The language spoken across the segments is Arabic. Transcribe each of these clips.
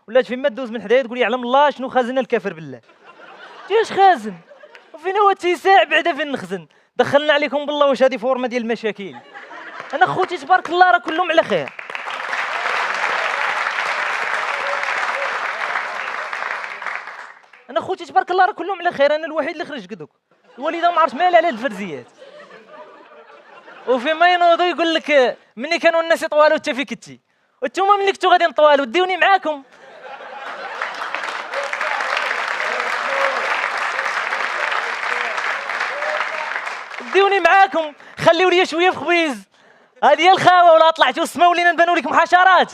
ولات فين ما دوز من حدايا تقول يعلم الله شنو خازن الكافر بالله. اش خازن؟ وفين هو التيساع بعدا فين نخزن؟ دخلنا عليكم بالله واش هذه فورمه ديال المشاكل. انا خوتي تبارك الله راه كلهم على خير. انا خوتي تبارك الله راه كلهم على خير، انا الوحيد اللي خرج قدوك. الوالده ما عرفت مالها على الفرزيات. وفيما ينوضوا يقول لك مني كانوا الناس يطوالوا حتى في كتي، وانتوما مني كنتو غادي نطوالوا ديوني معاكم. ديوني معاكم، خليوا لي شويه في خبيز. هذه هي الخاوه، ولا طلعتوا السما ولينا نبانوا لكم حشرات.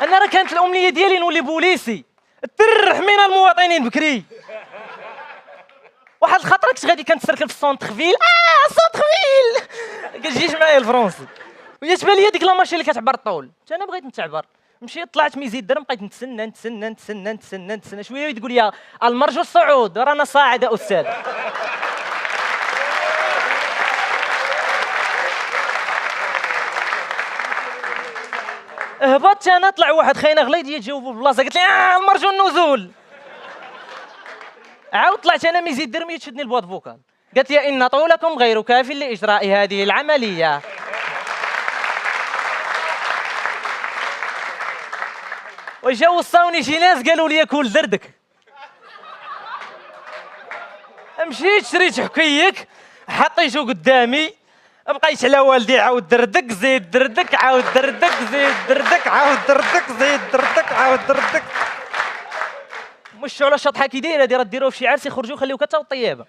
انا راه كانت الامنيه ديالي نولي بوليسي، حمينا المواطنين بكري. واحد الخطره كنت غادي كنتسركل في السونتر فيل، السونتر فيل كتجيش معايا الفرونسي، وهي تبان لي ديك لا ماشين اللي كتعبر الطول. حتى انا بغيت نتعبر، مشيت طلعت ميزي درهم، بقيت نتسنى شويه تقول لي المرجو الصعود، رانا صاعده استاذ. هبطت انا، طلع واحد خاينه غليظ يجاوبوا بالبلاصه، قلت لي المرجو النزول. عاود طلعت انا ميزي درهم تشدني البواط فوكال، قالت لي ان طولكم غير كاف لاجراء هذه العمليه. وجاو وصاوني شي ناس قالوا لي كول دردك. مشيت شريت حكيك حطيته قدامي، بقيت على والدي عاود دردك زيد دردك عاود دردك زيد دردك عاود دردك زيد دردك عاود دردك. مشوا على الشطحه كي دايره، راه ديروها في شي عرس يخرجوا خليوك حتى الطيابه.